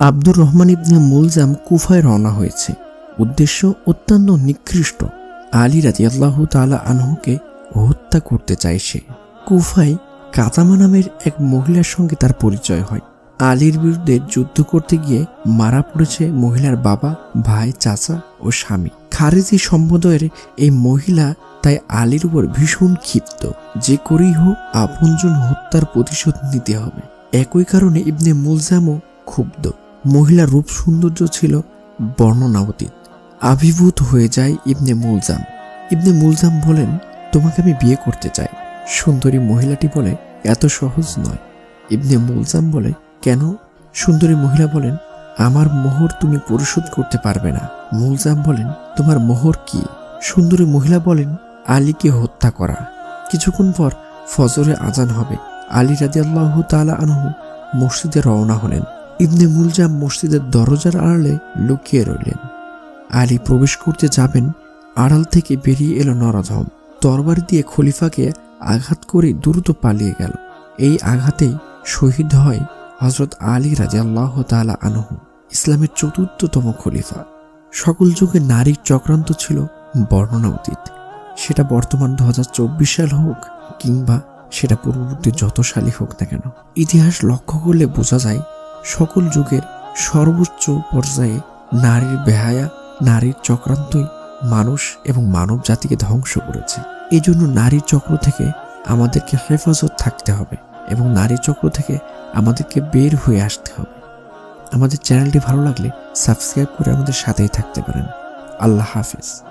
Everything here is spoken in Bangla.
আব্দুর রহমান ইবনে মুলজাম কুফায় রওনা হয়েছে। উদ্দেশ্য অত্যন্ত নিকৃষ্ট। আলী রাদিয়াল্লাহু তাআলা আনহুকে হত্যা করতে চায় সে। কুফায় কাতামা নামের এক মহিলার সঙ্গে তার পরিচয় হয়। আলীর বিরুদ্ধে যুদ্ধ করতে গিয়ে মারা পড়েছে মহিলার বাবা, ভাই, চাচা ও স্বামী। খারেজি সম্প্রদায়ের এই মহিলা তাই আলীর উপর ভীষণ ক্ষিপ্ত। যে করেই হোক আপনজন হত্যার প্রতিশোধ নিতে হবে। একই কারণে ইবনে মুলজামও ক্ষুব্ধ। মহিলার রূপ সৌন্দর্য ছিল বর্ণনাতীত। আবির্ভূত হয়ে যায় ইবনে মুলজাম। ইবনে মুলজাম বলেন, তোমাকে আমি বিয়ে করতে চাই। সুন্দরী মহিলাটি বলে, এত সহজ নয়। ইবনে মুলজাম বলে, কেন? সুন্দরী মহিলা বলেন, আমার মোহর তুমি পরিশোধ করতে পারবে না। মুলজাম বলেন, তোমার মোহর কি? সুন্দরী মহিলা বলেন, আলীকে হত্যা করা। কিছুক্ষণ পর ফজরে আজান হবে। আলী রাদিয়াল্লাহু তাআলা আনহু মসজিদে রওনা হলেন। ইবনে মুলজাম মসজিদের দরজার আড়ালে লুকিয়ে রইলেন। আলী প্রবেশ করতে যাবেন, আড়াল থেকে বেরিয়ে এলো নরধম। তরবার দিয়ে খলিফাকে আঘাত করে দ্রুত পালিয়ে গেল। এই আঘাতেই শহীদ হয় হযরত আলী রাদিয়াল্লাহু তাআলা আনহু, ইসলামের চতুর্থতম খলিফা। সকল যুগে নারীর চক্রান্ত ছিল বর্ণনা অতীত। সেটা বর্তমান 2024 সাল হোক কিংবা সেটা পূর্ববর্তী যত সালই হোক না কেন, ইতিহাস লক্ষ্য করলে বোঝা যায় সকল যুগের সর্বোচ্চ পর্যায়ে নারীর বেহায়া, নারীর চক্রান্তই মানুষ এবং মানব জাতিকে ধ্বংস করেছে। এই জন্য নারীর চক্র থেকে আমাদেরকে হেফাজত থাকতে হবে এবং নারী চক্র থেকে আমাদেরকে বের হয়ে আসতে হবে। আমাদের চ্যানেলটি ভালো লাগলে সাবস্ক্রাইব করে আমাদের সাথেই থাকতে পারেন। আল্লাহ হাফেজ।